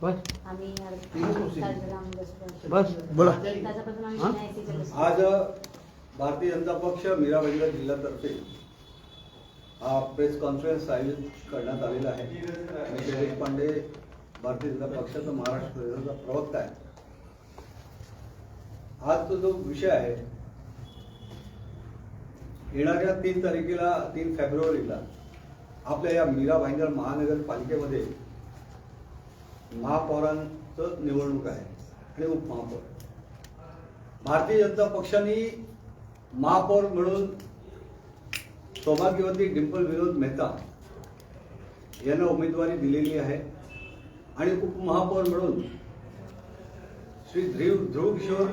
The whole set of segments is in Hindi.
आम्ही बस बोला. आज भारतीय जनता पक्ष मीरा भाईंदर जिल्ह्यातर्फे हा प्रेस कॉन्फरन्स आयोजित करण्यात आलेला आहे. मी देशपांडे भारतीय जनता पक्षाचा महाराष्ट्र प्रदेशाचा प्रवक्ता आहे. आजचा जो विषय आहे, येणाऱ्या 3 तारखेला 3 फेब्रुवारीला आपल्या या मीरा भाईंदर महानगरपालिकेमध्ये महापौरांचं निवडणूक आहे आणि उपमहापौर. भारतीय जनता पक्षाने महापौर म्हणून सौभाग्यवती डिंपल विनोद मेहता यांना उमेदवारी दिलेली आहे आणि उपमहापौर म्हणून श्री ध्रुव किशोर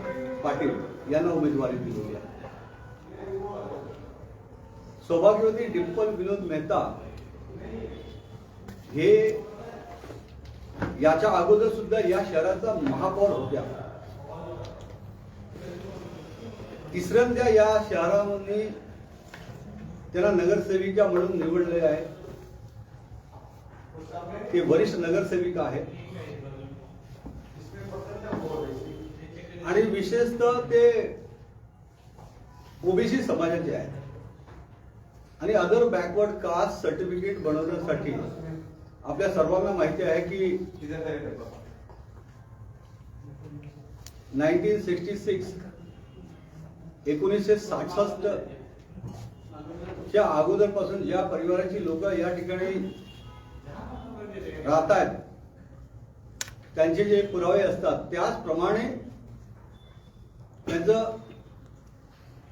पाटील यांना उमेदवारी दिलेली आहे. सौभाग्यवती डिंपल विनोद मेहता हे याच्या अगोदर सुद्धा या शहराचा महापौर होत्या. तिसऱ्यांदा या शहरामध्ये त्यांना नगरसेविका म्हणून निवडले आहे. ते वरिष्ठ नगरसेविका आहेत आणि विशेषतः ते ओबीसी समाजाचे आहेत आणि अदर बॅकवर्ड कास्ट सर्टिफिकेट बनवण्यासाठी आपल्या सर्वांना माहिती आहे की 1966 च्या अगोदरपासून ज्या परिवाराची लोक या ठिकाणी राहत आहेत त्यांचे जे पुरावे असतात त्याचप्रमाणे त्यांचं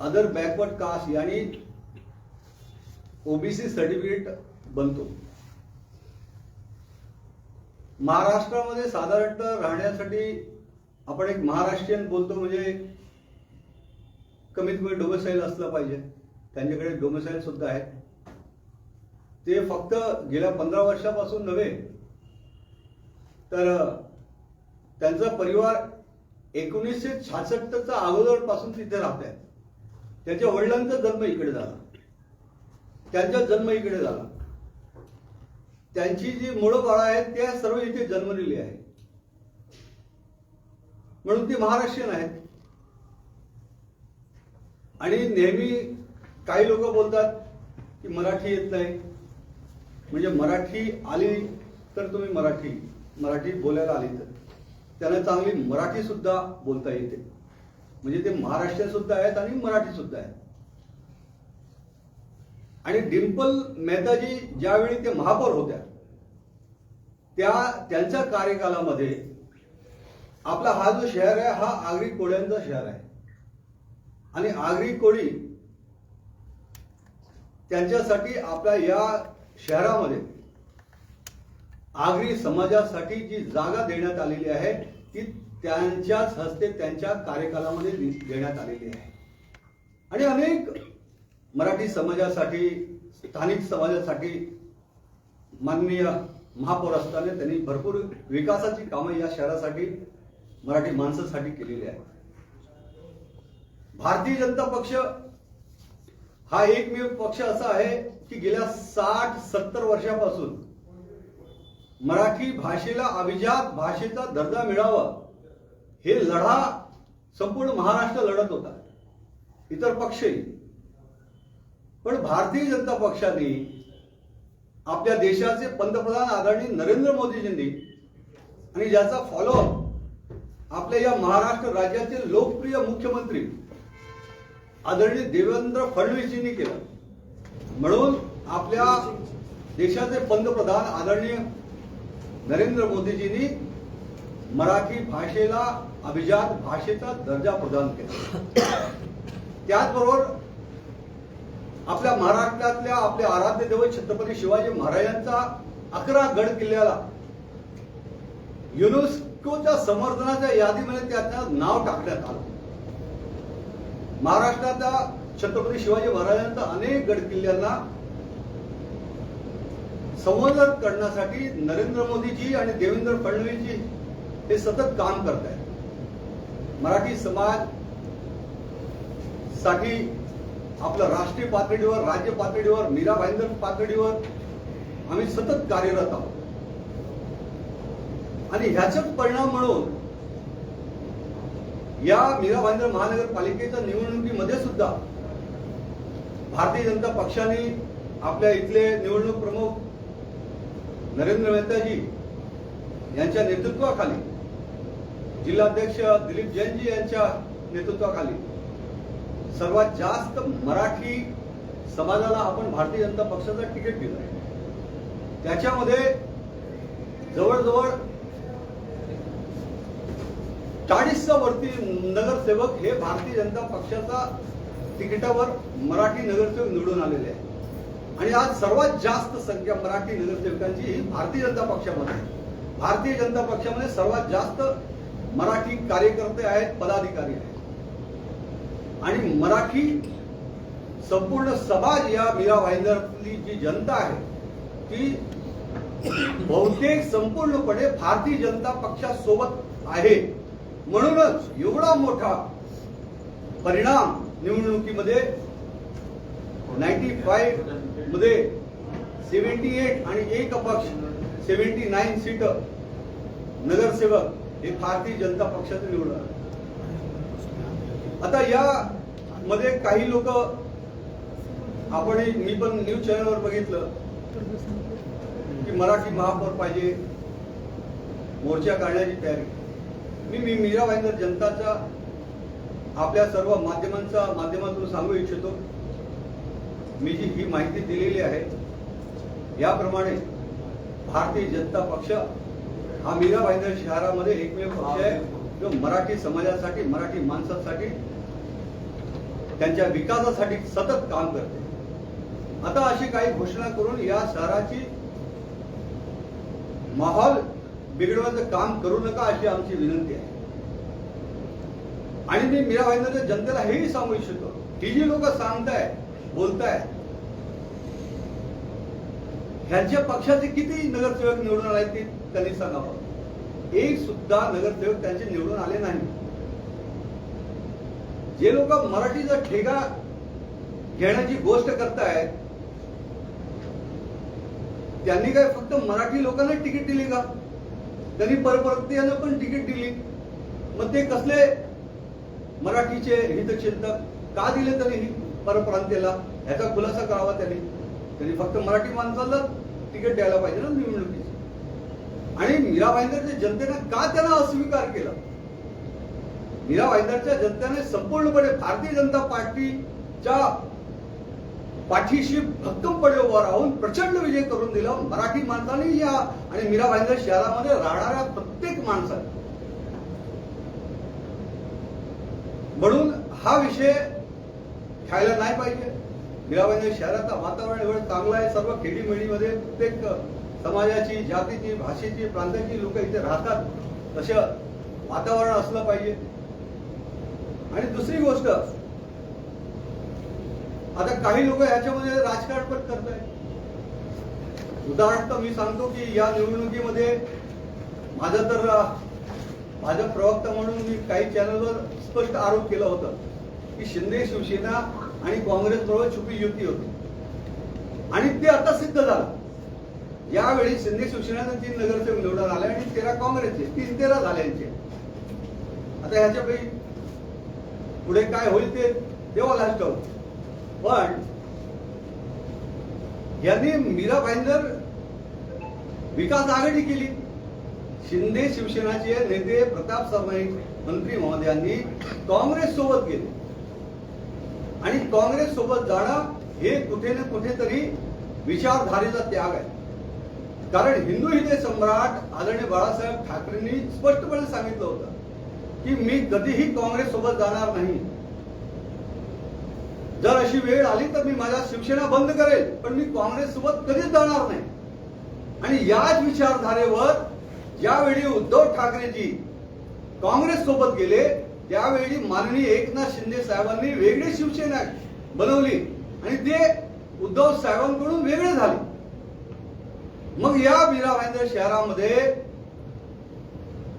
अदर बॅकवर्ड कास्ट यानी ओबीसी सर्टिफिकेट बनतो. महाराष्ट्रामध्ये साधारणतः राहण्यासाठी आपण एक महाराष्ट्रीयन बोलतो म्हणजे कमीत कमी डोमेसाईल असलं पाहिजे. त्यांच्याकडे डोमेसाईल सुद्धा आहे. ते फक्त गेल्या 15 वर्षापासून नव्हे तर त्यांचा परिवार 1966च्या अगोदरपासून तिथे राहत आहेत. त्यांच्या वडिलांचा जन्म इकडे झाला, त्यांचा जन्म इकडे झाला, त्यांची जी मुळं बाळं आहेत त्या सर्व इथे जन्मलेली आहे म्हणून ते महाराष्ट्रीयन आहेत. आणि नेहमी काही लोक बोलतात की मराठी येत नाही, म्हणजे मराठी आली तर तुम्ही मराठी बोलायला आली तर त्यांना चांगली मराठी सुद्धा बोलता येते. म्हणजे ते महाराष्ट्रीयन सुद्धा आहेत आणि मराठी सुद्धा आहेत. आणि डिंपल मेहताजी ज्यावेळी ते महापौर होत्या त्यांच्या कार्यकालामध्ये आपला हा जो शहर आहे हा आगरी कोळ्यांचा शहर आहे आणि आगरी कोळी त्यांच्यासाठी आपल्या या शहरामध्ये आगरी समाजासाठी जी जागा देण्यात आलेली आहे ती त्यांच्याच हस्ते त्यांच्या कार्यकालामध्ये देण्यात आलेली आहे. आणि अनेक मराठी समाजासाठी स्थानिक समाजासाठी माननीय महापौर असताना त्यांनी भरपूर विकासाची कामं या शहरासाठी मराठी माणसासाठी केलेली आहेत. भारतीय जनता पक्ष हा एकमेव पक्ष असा आहे की गेल्या 60-70 वर्षापासून मराठी भाषेला अभिजात भाषेचा दर्जा मिळावा हे लढा संपूर्ण महाराष्ट्र लढत होता, इतर पक्षही. पण भारतीय जनता पक्षाने आपल्या देशाचे पंतप्रधान आदरणीय नरेंद्र मोदीजींनी आणि ज्याचा फॉलोअप आपल्या या महाराष्ट्र राज्याचे लोकप्रिय मुख्यमंत्री आदरणीय देवेंद्र फडणवीसजींनी केलं. म्हणून आपल्या देशाचे पंतप्रधान आदरणीय नरेंद्र मोदीजींनी मराठी भाषेला अभिजात भाषेचा दर्जा प्रदान केला. त्याचबरोबर आपल्या महाराष्ट्रातल्या आपले आराध्य दैवत छत्रपती शिवाजी महाराजांचा 11 गड किल्ल्याला युनेस्कोच्या समर्थनाच्या यादीमध्ये त्याचं नाव टाकण्यात आलं. महाराष्ट्राच्या छत्रपती शिवाजी महाराजांच्या अनेक गड किल्ल्यांना संवर्धन करण्यासाठी नरेंद्र मोदीजी आणि देवेंद्र फडणवीसजी हे सतत काम करत आहेत. मराठी समाज साठी आपल्या राष्ट्रीय पातळीवर, राज्य पातळीवर, मीरा भाईंदर पातळीवर आम्ही सतत कार्यरत आहोत. आणि ह्याचाच परिणाम म्हणून या मीरा भाईंदर महानगरपालिकेच्या निवडणुकीमध्ये सुद्धा भारतीय जनता पक्षाने आपल्या इथले निवडणूक प्रमुख नरेंद्र मेहताजी यांच्या नेतृत्वाखाली, जिल्हाध्यक्ष दिलीप जैनजी यांच्या नेतृत्वाखाली सर्वात जास्त मराठी समाजाला आपण भारतीय जनता पक्षाचं तिकीट दिलं आहे. त्याच्यामध्ये जवळजवळ 40च्या वरती नगरसेवक हे भारतीय जनता पक्षाचा तिकिटावर मराठी नगरसेवक निवडून आलेले आहेत. आणि आज सर्वात जास्त संख्या मराठी नगरसेवकांची ही भारतीय जनता पक्षामध्ये आहे. भारतीय जनता पक्षामध्ये सर्वात जास्त मराठी कार्यकर्ते आहेत, पदाधिकारी आहेत. आणि मराठी संपूर्ण समाज या मीरा भाईंदरची जी जनता आहे ती बहुतेक संपूर्णपणे भारतीय जनता पक्षासोबत आहे. म्हणूनच एवढा मोठा परिणाम निवडणुकीमध्ये 95 मध्ये 78 आणि एक अपक्ष 79 सीट नगरसेवक हे भारतीय जनता पक्षाचे निवडून आले. आता या मध्ये काही लोक, आपण मी पण न्यूज चॅनलवर बघितलं की मराठी महापौर पाहिजे, मोर्चा काढण्याची तयारी. मी मीरा भाईंदर जनताच्या आपल्या सर्व माध्यमातून सांगू इच्छितो, मी जी ही माहिती दिलेली आहे याप्रमाणे भारतीय जनता पक्ष हा मीरा भाईंदर शहरामध्ये एकमेव पक्ष आहे जो मराठी समाजासाठी, मराठी माणसासाठी, त्यांच्या विकासासाठी सतत काम करते. आता अशी काही घोषणा करून या शहराची माहोल बिघडवायचं काम करू नका अशी आमची विनंती आहे. आणि मी मीरा भाईंदरच्या जनतेला हेही सांगू इच्छितो, ही जी लोक सांगताय, बोलताय, ह्यांच्या पक्षाचे किती नगरसेवक निवडून आले ते त्यांनी सांगावं. एक सुद्धा नगरसेवक त्यांचे निवडून आले नाही. जे लोक मराठीचा ठेका घेण्याची गोष्ट करतायत त्यांनी काय फक्त मराठी लोकांना तिकीट दिली का? त्यांनी परप्रांतीयांना पण तिकीट दिली. मग ते कसले मराठीचे हितचिंतक का दिले त्यांनी परप्रांतीला? ह्याचा खुलासा करावा त्यांनी फक्त मराठी माणसाला तिकीट द्यायला पाहिजे ना निवडणुकीची. आणि मीरा भाईंदरच्या जनतेने का त्यांना अस्वीकार केला? मीरा भाईंदरच्या जनतेने संपूर्णपणे भारतीय जनता पार्टीच्या पाठीशी भक्कमपणे उभा राहून प्रचंड विजय करून दिला मराठी माणसाने या आणि मीरा भाईंदर शहरामध्ये राहणाऱ्या प्रत्येक माणसाने. म्हणून हा विषय घ्यायला नाही पाहिजे. मीरा भाईंदर शहराचं वातावरण एवढं चांगलं आहे. सर्व खेडीमेडीमध्ये प्रत्येक समाजाची, जातीची, भाषेची, प्रांताची लोक इथे राहतात. तसं वातावरण असलं पाहिजे. आणि दुसरी गोष्ट, आता काही लोक याच्यामध्ये राजकारण पण करत आहेत. उदाहरणार्थ मी सांगतो की या निवडणुकीमध्ये माझा तर भाजप प्रवक्ता म्हणून मी काही चॅनलवर स्पष्ट आरोप केला होता की शिंदे शिवसेना आणि काँग्रेस बरोबर छुपी युती होती. आणि ते आता सिद्ध झालं. यावेळी शिंदे शिवसेनेचे 3 नगरसेवक निवडून आले आणि 13 काँग्रेसचे, 13 झाले यांचे. आता ह्याच्यापैकी पुढे काय होईल ते देवालाच ठाऊक. पण यांनी मीरा भाईंदर विकास आघाडी केली. शिंदे शिवसेनाचे नेते प्रताप सरनाईक मंत्री महोदयांनी काँग्रेस सोबत गेले आणि काँग्रेस सोबत जाणं हे कुठे ना कुठेतरी विचारधारेचा त्याग आहे. कारण हिंदू हृदय सम्राट आदरणीय बाळासाहेब ठाकरेंनी स्पष्टपणे सांगितलं होतं की मी कधीही काँग्रेस सोबत जाणार नाही. जर अशी वेळ आली तर मी माझ्या शिवसेना बंद करेल, पण मी काँग्रेस सोबत कधीच जाणार नाही. आणि याच विचारधारेवर ज्यावेळी उद्धव ठाकरेजी काँग्रेस सोबत गेले त्यावेळी माननीय एकनाथ शिंदे साहेबांनी वेगळी शिवसेना बनवली आणि ते उद्धव साहेबांकडून वेगळे झाले. मग या मीरा भाईंदर शहरामध्ये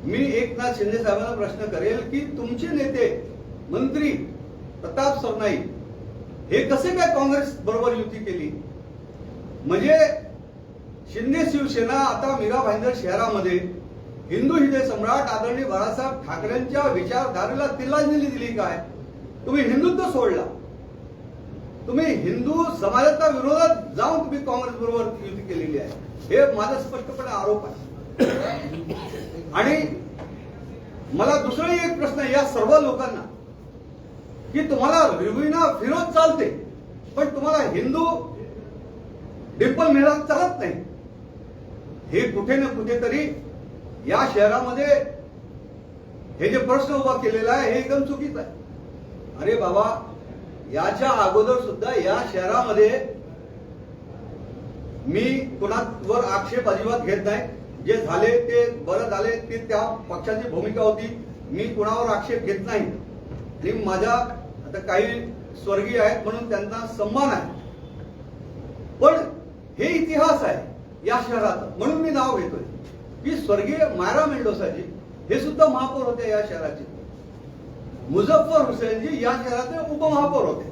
मी एकनाथ शिंदे साहेबांना प्रश्न करेल की तुमचे नेते मंत्री प्रताप सरनाईक हे कसे काय काँग्रेस बरोबर युती केली? म्हणजे शिंदे शिवसेना आता मीरा भाईंदर शहरामध्ये हिंदू हृदय सम्राट आदरणीय बाळासाहेब ठाकरेंच्या विचारधारेला तिलांजली दिली काय? तुम्ही हिंदुत्व सोडला, तुम्ही हिंदू समाजाच्या विरोधात जाऊन तुम्ही काँग्रेस बरोबर युती केलेली आहे, हे माझा स्पष्टपणे आरोप आहे. आणि मला दुसराही एक प्रश्न आहे या सर्व लोकांना, की तुम्हाला विना विरोध चालते, पण तुम्हाला हिंदू डिंपल मेहरा चालत नाही. हे कुठे ना कुठेतरी या शहरामध्ये हे जे प्रश्न उभा केलेला आहे हे एकदम चुकीचं आहे. अरे बाबा, याच्या अगोदर सुद्धा या शहरामध्ये मी कुणावर आक्षेप अजिबात घेत नाही. जे झाले ते बरं झाले, ते त्या पक्षाची भूमिका होती. मी कुणावर आक्षेप घेत नाही आणि माझ्या आता काही स्वर्गीय आहेत म्हणून त्यांचा सन्मान आहे, पण हे इतिहास आहे या शहराचा. म्हणून मी नाव घेतोय की स्वर्गीय मायरा मेंडोसाजी हे सुद्धा महापौर होते या शहराचे. मुझफ्फर हुसेनजी या शहराचे उपमहापौर होते.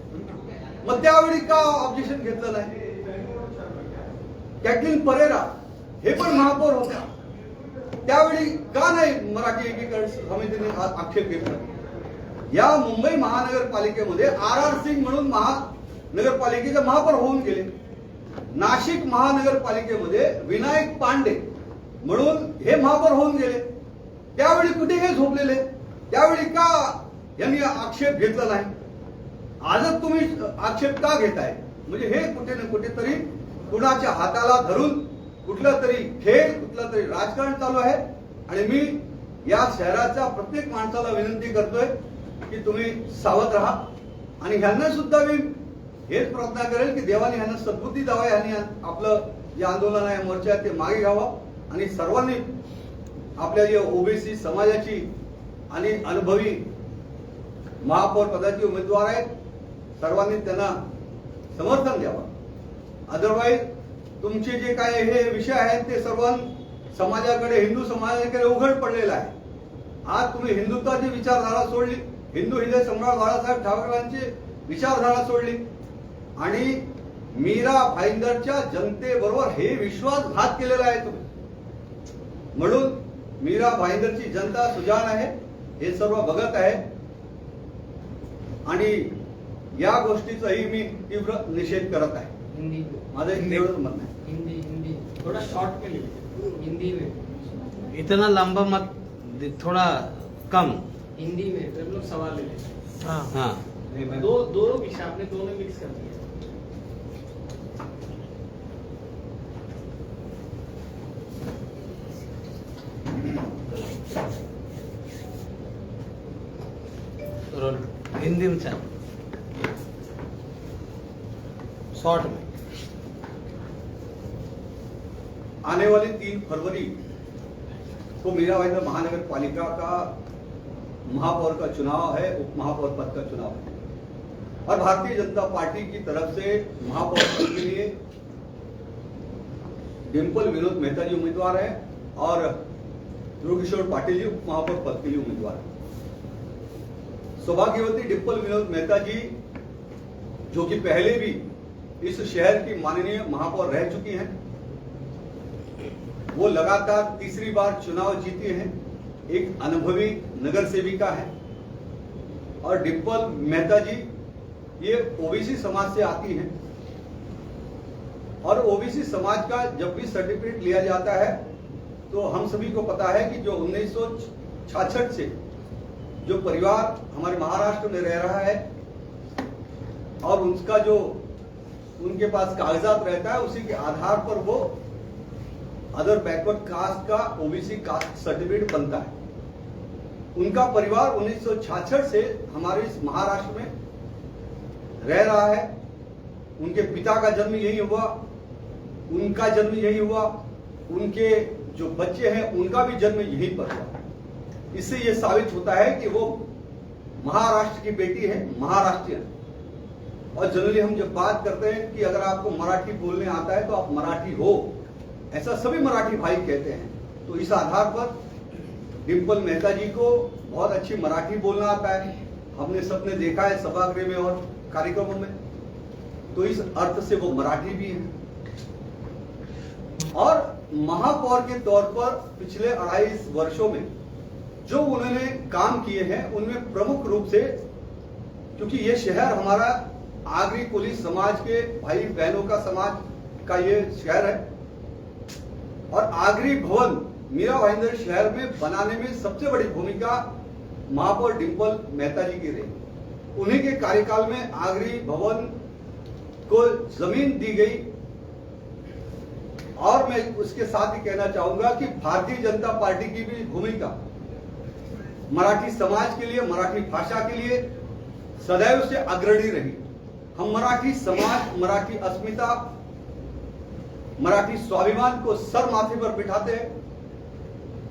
मग त्यावेळी का ऑब्जेक्शन घेतलं नाही? कॅटलिन परेरा हे पण महापौर होत्या, त्यावेळी का नाही मराठी एकीकरण समितीने आक्षेप घेतला? या मुंबई महानगरपालिकेमध्ये आर सिंग म्हणून महानगरपालिकेचे महापौर होऊन गेले. नाशिक महानगरपालिकेमध्ये विनायक पांडे म्हणून हे महापौर होऊन गेले. त्यावेळी कुठे हे झोपलेले? त्यावेळी का यांनी आक्षेप घेतला नाही? आजच तुम्ही आक्षेप का घेताय? म्हणजे हे कुठे ना कुठेतरी कुणाच्या हाताला धरून कुठला तरी खेळ, कुठलं तरी राजकारण चालू आहे. आणि मी या शहराच्या प्रत्येक माणसाला विनंती करतोय की तुम्ही सावध राहा. आणि ह्यांना सुद्धा मी हेच प्रार्थना करेल की देवाने ह्यांना सद्बुद्धी द्यावा, ह्यांनी आपलं जे आंदोलन आहे, मोर्चा आहे, ते मागे घ्यावं. आणि सर्वांनी आपल्या जे ओबीसी समाजाची आणि अनुभवी महापौर पदाचे उमेदवार आहेत, सर्वांनी त्यांना समर्थन द्यावं. अदरवाईज तुमचे जे काय हे विषय आहेत ते सर्व समाजाकडे, हिंदू समाजाकडे उघड पडलेला आहे. आज तुम्ही हिंदुत्वाची विचारधारा सोडली, हिंदू हृदय सम्राट बाळासाहेब ठाकरेंची विचारधारा सोडली आणि मीरा भाईंदरच्या जनतेबरोबर हे विश्वासघात केलेला आहे तुम्ही. म्हणून मीरा भाईंदरची जनता सुजाण आहे, हे सर्व बघत आहे. आणि या गोष्टीचाही मी तीव्र निषेध करत आहे. माझं एवढंच म्हणणं आहे. हिंदी थोड़ा शॉर्ट में लिखिए, हिंदी में. इतना लंबा मत, थोड़ा कम. हिंदी में फिर लोग सवाल ले लेते. हाँ, दो विषय आपने दोनों मिक्स कर दिए. हिंदी में चल, शॉर्ट में. आने वाली 3 फरवरी को मीरा भाईंदर महानगर पालिका का महापौर का चुनाव है, उप महापौर पद का चुनाव है. और भारतीय जनता पार्टी की तरफ से महापौर पद के लिए डिंपल विनोद मेहता जी उम्मीदवार है और ध्रुव किशोर पाटिल जी उप महापौर पद के लिए उम्मीदवार है. सौभाग्यवती डिंपल विनोद मेहता जी, जो कि पहले भी इस शहर की माननीय महापौर रह चुकी हैं, वो लगातार तीसरी बार चुनाव जीती हैं, एक अनुभवी नगर सेविका है. और डिंपल मेहता जी ये ओबीसी समाज से आती हैं और ओबीसी समाज का जब भी सर्टिफिकेट लिया जाता है तो हम सभी को पता है कि जो 1966 से जो परिवार हमारे महाराष्ट्र में रह रहा है और उसका जो उनके पास कागजात रहता है, उसी के आधार पर वो अदर बैकवर्ड कास्ट का ओबीसी कास्ट सर्टिफिकेट बनता है. उनका परिवार 1966 से हमारे इस महाराष्ट्र में रह रहा है. उनके पिता का जन्म यही हुआ, उनका जन्म यही हुआ, उनके जो बच्चे हैं उनका भी जन्म यहीं पर हुआ. इससे यह साबित होता है कि वो महाराष्ट्र की बेटी है, महाराष्ट्रीयन. और जनरली हम जब बात करते हैं कि अगर आपको मराठी बोलने आता है तो आप मराठी हो, ऐसा सभी मराठी भाई कहते हैं. तो इस आधार पर डिंपल मेहता जी को बहुत अच्छी मराठी बोलना आता है. हमने सबने देखा है सभागृह में और कार्यक्रमों में. तो इस अर्थ से वो मराठी भी है. और महापौर के तौर पर पिछले 28 वर्षों में जो उन्होंने काम किए हैं उनमें प्रमुख रूप से, क्योंकि ये शहर हमारा आगरी कुली समाज के भाई बहनों का समाज का ये शहर है, और आगरी भवन मीरा भाईंदर शहर में बनाने में सबसे बड़ी भूमिका महापौर डिंपल मेहता जी की रही। उन्हीं के कार्यकाल में आगरी भवन को जमीन दी गई। और मैं उसके साथ ही कहना चाहूंगा कि भारतीय जनता पार्टी की भी भूमिका मराठी समाज के लिए, मराठी भाषा के लिए सदैव से अग्रणी रही। हम मराठी समाज, मराठी अस्मिता, मराठी स्वाभिमान को सर माथे पर बिठाते हैं,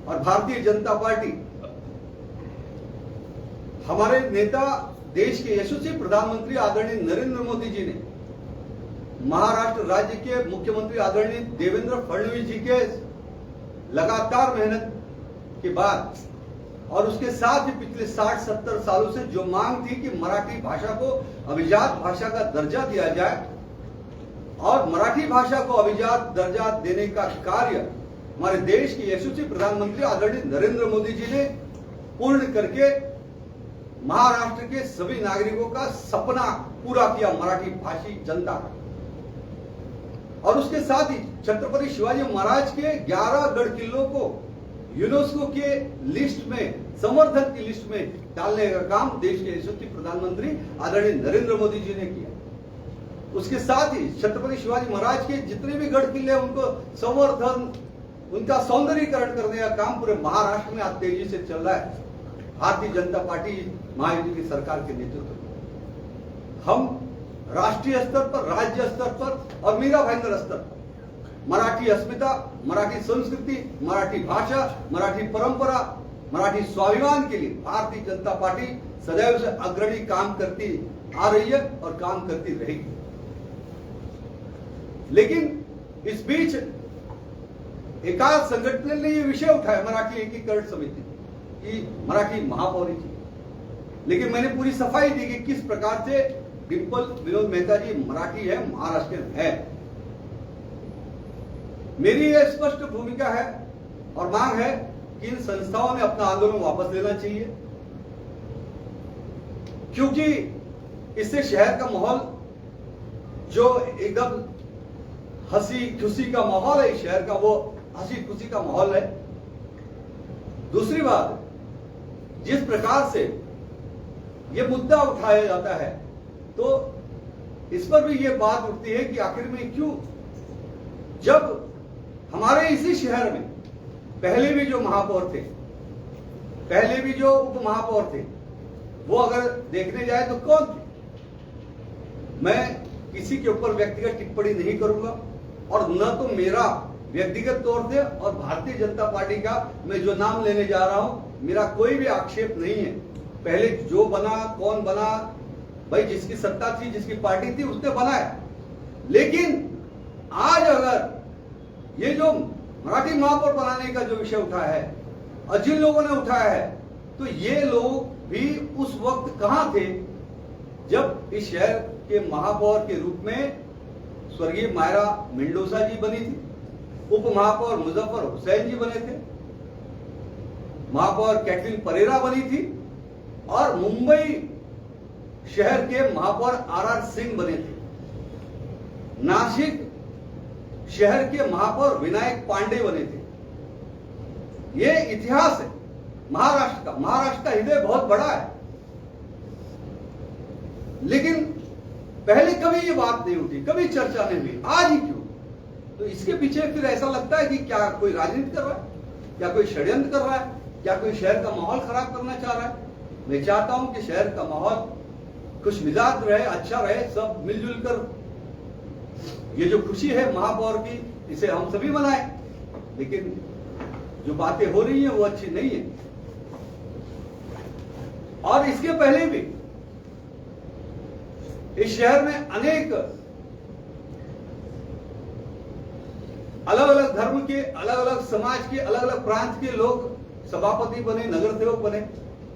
और भारतीय जनता पार्टी, हमारे नेता, देश के यशस्वी प्रधानमंत्री आदरणीय नरेंद्र मोदी जी ने महाराष्ट्र राज्य के मुख्यमंत्री आदरणीय देवेंद्र फडणवीस जी के लगातार मेहनत के बाद, और उसके साथ ही पिछले 60-70 सालों से जो मांग थी कि मराठी भाषा को अभिजात भाषा का दर्जा दिया जाए, और मराठी भाषा को अभिजात दर्जा देने का कार्य हमारे देश के यशस्वी प्रधानमंत्री आदरणीय नरेंद्र मोदी जी ने पूर्ण करके महाराष्ट्र के सभी नागरिकों का सपना पूरा किया, मराठी भाषी जनता का। और उसके साथ ही छत्रपति शिवाजी महाराज के 11 गढ़ किल्लों को यूनेस्को के लिस्ट में, संवर्धन की लिस्ट में डालने का काम देश के यशस्वी प्रधानमंत्री आदरणीय नरेंद्र मोदी जी ने किया। उसके साथ ही छत्रपति शिवाजी महाराज के जितने भी गढ़ किले उनको संवर्धन, उनका सौंदर्यीकरण करने का काम पूरे महाराष्ट्र में आज तेजी से चल रहा है, भारतीय जनता पार्टी महायुति की सरकार के नेतृत्व में। हम राष्ट्रीय स्तर पर, राज्य स्तर पर और मीरा भाईंदर स्तर पर मराठी अस्मिता, मराठी संस्कृति, मराठी भाषा, मराठी परंपरा, मराठी स्वाभिमान के लिए भारतीय जनता पार्टी सदैव से अग्रणी काम करती आ रही है और काम करती रहेगी। लेकिन इस बीच एकाध संगठन ने ये विषय उठाया मराठी एकीकरण समिति की, मराठी महापौरी की, लेकिन मैंने पूरी सफाई दी कि किस प्रकार से डिंपल विनोद मेहता जी मराठी है, महाराष्ट्रियन है। मेरी यह स्पष्ट भूमिका है और मांग है कि इन संस्थाओं ने अपना आंदोलन वापस लेना चाहिए, क्योंकि इससे शहर का माहौल जो एकदम हंसी खुशी का माहौल है, शहर का वो हंसी खुशी का माहौल है। दूसरी बात, जिस प्रकार से ये मुद्दा उठाया जाता है तो इस पर भी ये बात उठती है कि आखिर में क्यों, जब हमारे इसी शहर में पहले भी जो महापौर थे, पहले भी जो उप महापौर थे, वो अगर देखने जाए तो कौन थे? मैं किसी के ऊपर व्यक्तिगत टिप्पणी नहीं करूंगा, और न तो मेरा व्यक्तिगत तौर से और भारतीय जनता पार्टी का मैं जो नाम लेने जा रहा हूं, मेरा कोई भी आक्षेप नहीं है। पहले जो बना, कौन बना, भाई जिसकी सत्ता थी, जिसकी पार्टी थी, उसने बनाया। लेकिन आज अगर ये जो मराठी महापौर बनाने का जो विषय उठाया है और जिन लोगों ने उठाया है, तो ये लोग भी उस वक्त कहां थे जब इस शहर के महापौर के रूप में स्वर्गीय मायरा मेंडोसा जी बनी थी, उप महापौर मुजफ्फर हुसैन जी बने थे, महापौर कैटरीन परेरा बनी थी, और मुंबई शहर के महापौर आर सिंह बने थे। नासिक शहर के महापौर विनायक पांडे बने थे। ये इतिहास है महाराष्ट्र का। महाराष्ट्र का हृदय बहुत बड़ा है, लेकिन पहले कभी ये बात नहीं उठी, कभी चर्चा नहीं हुई। आज ही क्यों? तो इसके पीछे फिर ऐसा लगता है कि क्या कोई राजनीति कर रहा है, क्या कोई षड्यंत्र कर रहा है, क्या कोई शहर का माहौल खराब करना चाह रहा है। मैं चाहता हूं कि शहर का माहौल खुश मिजाज रहे, अच्छा रहे, सब मिलजुल कर ये जो खुशी है महापौर की, इसे हम सभी मनाएं। लेकिन जो बातें हो रही हैं वो अच्छी नहीं है। और इसके पहले भी इस शहर में अनेक अलग अलग धर्म के, अलग अलग समाज के, अलग अलग प्रांत के लोग सभापति बने, नगर सेवक बने,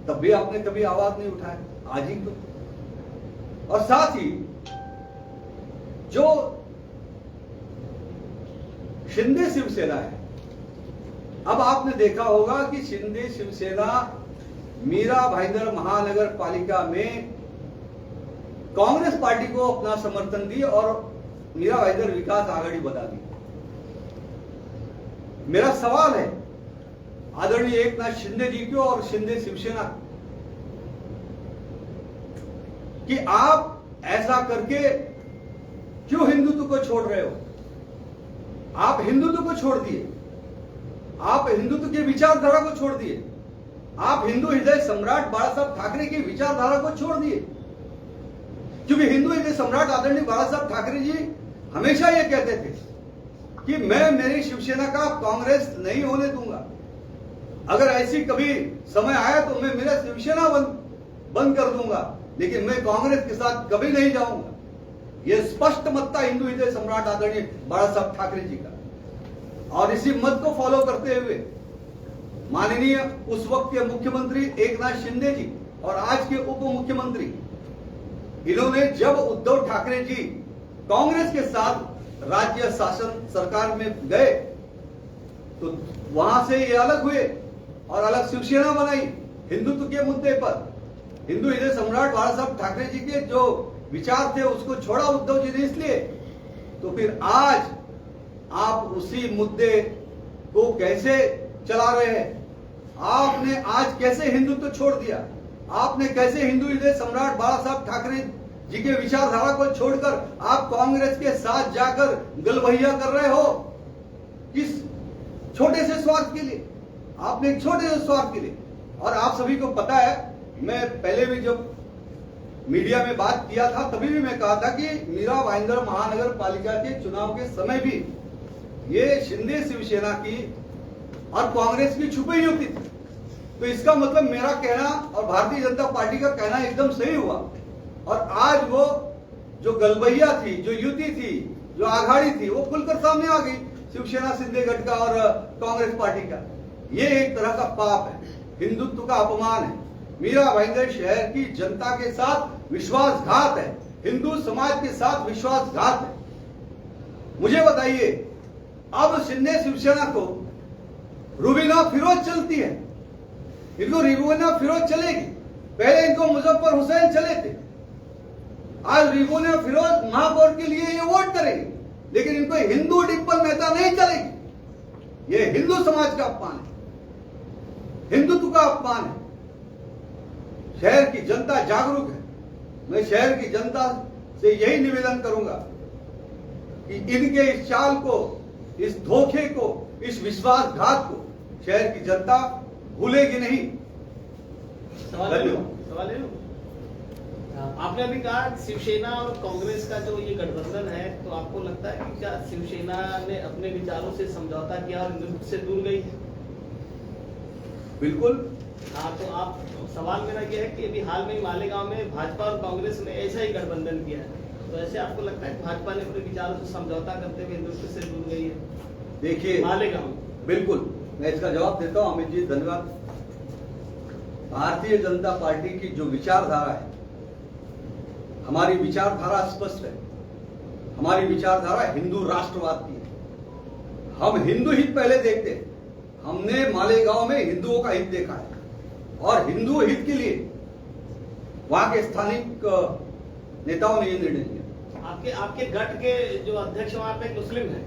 तब भी आपने कभी आवाज नहीं उठाया, आज ही तो। और साथ ही जो शिंदे शिवसेना है। अब आपने देखा होगा कि शिंदे शिवसेना मीरा भाईंदर महानगर पालिका में कांग्रेस पार्टी को अपना समर्थन दी और मीरा भाईंदर विकास आघाड़ी बना दी। मेरा सवाल है आदरणीय एकनाथ शिंदे जी को और शिंदे शिवसेना कि आप ऐसा करके क्यों हिंदुत्व को छोड़ रहे हो? आप हिंदुत्व को छोड़ दिए, आप हिंदुत्व की विचारधारा को छोड़ दिए, आप हिंदू हृदय सम्राट बाला साहब ठाकरे की विचारधारा को छोड़ दिए। क्योंकि हिंदू हृदय सम्राट आदरणीय बाला साहब ठाकरे जी हमेशा ये कहते थे कि मैं मेरी शिवसेना का कांग्रेस नहीं होने दूंगा। अगर ऐसी कभी समय आया तो मैं मेरा शिवसेना बंद कर दूंगा, लेकिन मैं कांग्रेस के साथ कभी नहीं जाऊंगा। यह स्पष्ट मत था हिंदू हृदय सम्राट आदरणीय बाला साहब ठाकरे जी का। और इसी मत को फॉलो करते हुए माननीय उस वक्त के मुख्यमंत्री एकनाथ शिंदे जी और आज के उप मुख्यमंत्री, इन्होंने जब उद्धव ठाकरे जी कांग्रेस के साथ राज्य शासन सरकार में गए तो वहां से ये अलग हुए और अलग शिवसेना बनाई हिंदुत्व के मुद्दे पर। हिंदू हृदय सम्राट बाला साहब ठाकरे जी के जो विचार थे उसको छोड़ा उद्धव जी ने, इसलिए तो फिर आज आप उसी मुद्दे को कैसे चला रहे हैं? आपने आज कैसे हिंदुत्व छोड़ दिया? आपने कैसे हिंदू हृदय सम्राट बाला साहब ठाकरे जी के विचारधारा को छोड़कर आप कांग्रेस के साथ जाकर गलबहिया कर रहे हो? किस छोटे से स्वार्थ के लिए? आपने एक छोटे से स्वार्थ के लिए। और आप सभी को पता है, मैं पहले भी जब मीडिया में बात किया था तभी भी मैं कहा था कि मीरा भाईंदर महानगर पालिका के चुनाव के समय भी ये शिंदे शिवसेना की और कांग्रेस की छुपी युति थी। तो इसका मतलब मेरा कहना और भारतीय जनता पार्टी का कहना एकदम सही हुआ। और आज वो जो गलबैया थी, जो युति थी, जो आघाड़ी थी, वो खुलकर सामने आ गई, शिवसेना शिंदे गठ का और कांग्रेस पार्टी का। ये एक तरह का पाप है, हिंदुत्व का अपमान है, मीरा भाईंदर शहर की जनता के साथ विश्वासघात है, हिंदू समाज के साथ विश्वासघात है। मुझे बताइए, अब शिंदे शिवसेना को रुबीना फिरोज चलती है, इनको रुबीना फिरोज चलेगी। पहले इनको मुजफ्फर हुसैन चले थे, आज रुबीना फिरोज महापौर के लिए ये वोट करेगी, लेकिन इनको हिंदू डिंपल मेहता नहीं चलेगी। ये हिंदू समाज का अपमान है, हिंदुत्व का अपमान है। शहर की जनता जागरूक है। मैं शहर की जनता से यही निवेदन करूंगा कि इनके इस चाल को, इस धोखे को, इस विश्वासघात को शहर की जनता भूलेगी नहीं। सवाल है। आपने अभी कहा शिवसेना और कांग्रेस का जो ये गठबंधन है, तो आपको लगता है कि क्या शिवसेना ने अपने विचारों से समझौता किया और हिंदुत्व से दूर गई? बिल्कुल। हाँ, तो आप सवाल मेरा ये है कि अभी हाल में ही मालेगांव में भाजपा और कांग्रेस ने ऐसा ही गठबंधन किया है, तो ऐसे आपको लगता है कि भाजपा ने अपने विचारों से समझौता करते हुए हिंदुत्व से दूर गई है? देखिए, मालेगांव बिल्कुल मैं इसका जवाब देता हूं। अमित जी धन्यवाद। भारतीय जनता पार्टी की जो विचारधारा है, हमारी विचारधारा स्पष्ट है। हमारी विचारधारा हिंदू राष्ट्रवाद की है। हम हिंदू हित पहले देखते हैं। हमने मालेगांव में हिंदुओं का हित देखा है और हिंदू हित के लिए वहां के स्थानिक नेताओं ने यह निर्णय लिया। आपके गठ के जो अध्यक्ष वहां पे मुस्लिम है,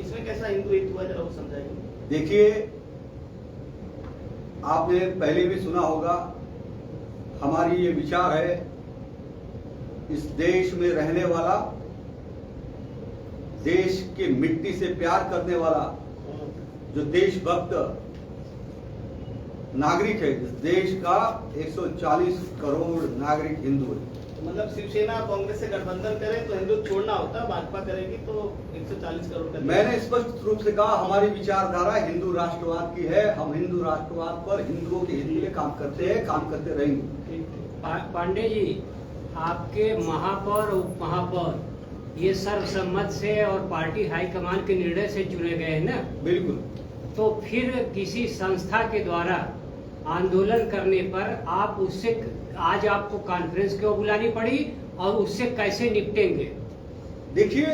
इसमें कैसा हिंदू हित हुआ, जरा वो समझाइए। देखिए, आपने पहले भी सुना होगा, हमारी ये विचार है, इस देश में रहने वाला, देश की मिट्टी से प्यार करने वाला, जो देशभक्त नागरिक है, इस देश का 140 करोड़ नागरिक हिंदू है। मतलब शिवसेना कांग्रेस से गठबंधन करे तो हिंदू छोड़ना होता, भाजपा करेगी तो 140 करोड़ का। मैंने स्पष्ट रूप से कहा, हमारी विचारधारा हिंदू राष्ट्रवाद की है। हम हिंदू राष्ट्रवाद पर हिंदुओं के हित के लिए काम करते हैं, काम करते रहेंगे। पांडे जी, आपके महापौर उप महापौर ये सर्वसम्मत से और पार्टी हाईकमान के निर्णय से चुने गए हैं ना? बिल्कुल। तो फिर किसी संस्था के द्वारा आंदोलन करने पर आप उससे, आज आपको कॉन्फ्रेंस क्यों बुलानी पड़ी और उससे कैसे निपटेंगे? देखिए,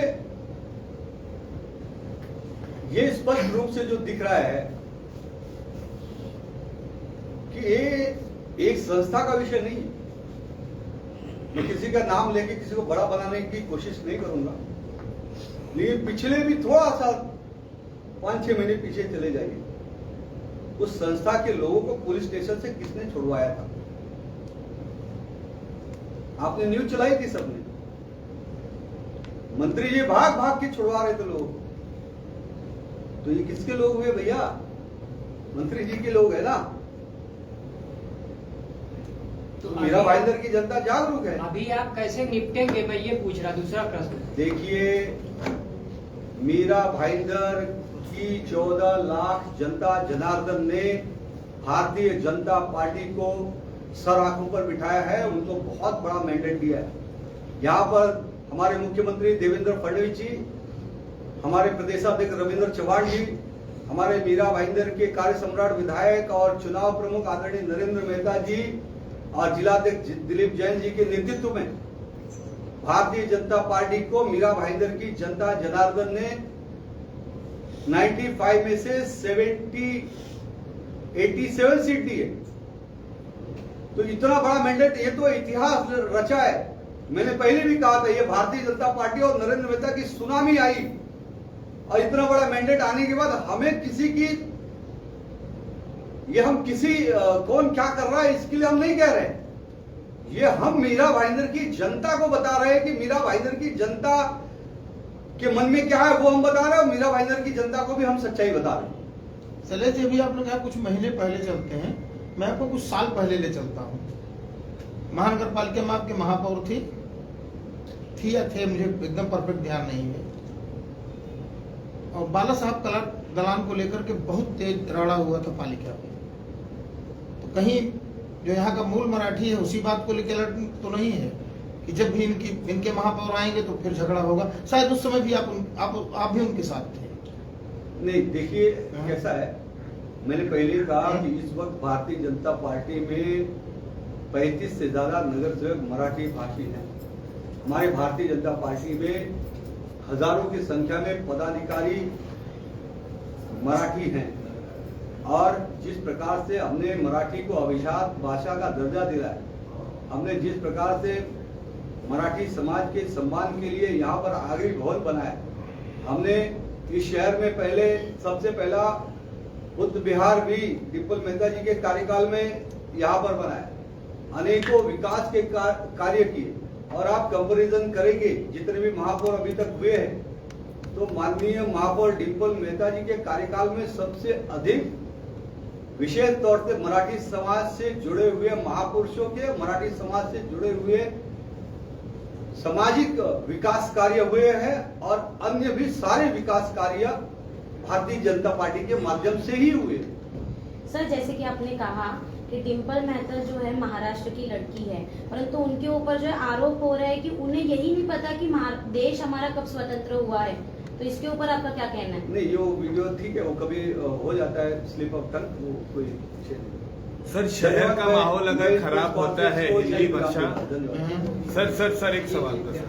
ये स्पष्ट रूप से जो दिख रहा है कि ये एक संस्था का विषय नहीं है। मैं किसी का नाम लेके किसी को बड़ा बनाने की कोशिश नहीं करूंगा, लेकिन पिछले भी थोड़ा सा 5-6 महीने पीछे चले जाइए, उस संस्था के लोगों को पुलिस स्टेशन से किसने छुड़वाया था? आपने न्यूज चलाई थी सबने। मंत्री जी भाग भाग के छुड़वा रहे थे लोगों को। तो ये किसके लोग हुए भैया? मंत्री जी के लोग है ना। तो मीरा भाईंदर की जनता जागरूक है। अभी आप कैसे निपटेंगे, मैं ये पूछ रहा। दूसरा प्रश्न, देखिए, मीरा भाईंदर की 14 लाख जनता जनार्दन ने भारतीय जनता पार्टी को सर आंखों पर बिठाया है, उनको बहुत बड़ा मैंडेट दिया है। यहाँ पर हमारे मुख्यमंत्री देवेंद्र फडणवीस जी, हमारे प्रदेशाध्यक्ष रविंद्र चौहान जी, हमारे मीरा भाईंदर के कार्य सम्राट विधायक और चुनाव प्रमुख आदरणीय नरेंद्र मेहता जी और जिलाध्यक्ष दिलीप जैन जी के नेतृत्व में भारतीय जनता पार्टी को मीरा भाईंदर की जनता जनार्दन ने 95 में से 87 सीट दी है। तो इतना बड़ा मैंडेट, ये तो इतिहास रचा है। मैंने पहले भी कहा था, ये भारतीय जनता पार्टी और नरेंद्र मेहता की सुनामी आई, और इतना बड़ा मैंडेट आने के बाद हमें किसी की, ये हम किसी कौन क्या कर रहा है इसके लिए हम नहीं कह रहे। ये हम मीरा भाईंदर की जनता को बता रहे हैं कि मीरा भाईंदर की जनता के मन में क्या है वो हम बता रहे हैं, और मीरा भाईंदर की जनता को भी हम सच्चाई बता रहे हैं। शैलेश जी, अभी आप लोग यहाँ कुछ महीने पहले चलते हैं, मैं आपको कुछ साल पहले ले चलता हूँ। महानगर पालिका में आपके महापौर थी या थे, मुझे एकदम परफेक्ट ध्यान नहीं है, और बाला साहब कला दलान को लेकर के बहुत तेज राड़ा हुआ था पालिका में। तो कहीं जो यहाँ का मूल मराठी है उसी बात को लेकर तो नहीं है कि जब भी इनके महापौर आएंगे तो फिर झगड़ा होगा? शायद उस समय भी आप भी उनके साथ थे। नहीं, देखिए कैसा है, मैंने पहले कहा कि इस वक्त भारतीय जनता पार्टी में 35 से ज्यादा नगर सेवक मराठी भाषी हैं। हमारी भारतीय जनता पार्टी में हजारों की संख्या में पदाधिकारी मराठी हैं, और जिस प्रकार से हमने मराठी को अभिजात भाषा का दर्जा दिया है, हमने जिस प्रकार से मराठी समाज के सम्मान के लिए यहाँ पर आगरी भवन बनाया, हमने इस शहर में पहले सबसे पहला बुद्ध विहार भी डिम्पल मेहता जी के कार्यकाल में यहाँ पर बनाया, अनेकों विकास के कार्य किए। और आप कंपैरिजन करेंगे जितने भी महापौर अभी तक हुए हैं, तो माननीय महापौर डिम्पल मेहता जी के कार्यकाल में सबसे अधिक विशेष तौर से मराठी समाज से जुड़े हुए महापुरुषों के, मराठी समाज से जुड़े हुए सामाजिक विकास कार्य हुए हैं, और अन्य भी सारे विकास कार्य भारतीय जनता पार्टी के माध्यम से ही हुए। सर, जैसे कि आपने कहा कि डिम्पल मेहता जो है महाराष्ट्र की लड़की है, परंतु उनके ऊपर जो है आरोप हो रहा है कि उन्हें यही नहीं पता कि देश हमारा कब स्वतंत्र हुआ है, तो इसके ऊपर आपका क्या कहना है? नहीं, ये वीडियो ठीक है, वो कभी हो जाता है स्लिप ऑफ टंग, वो कोई विषय नहीं। सर, शहर का माहौल अगर खराब होता है हिंदी भाषा, सर एक सवाल था सर।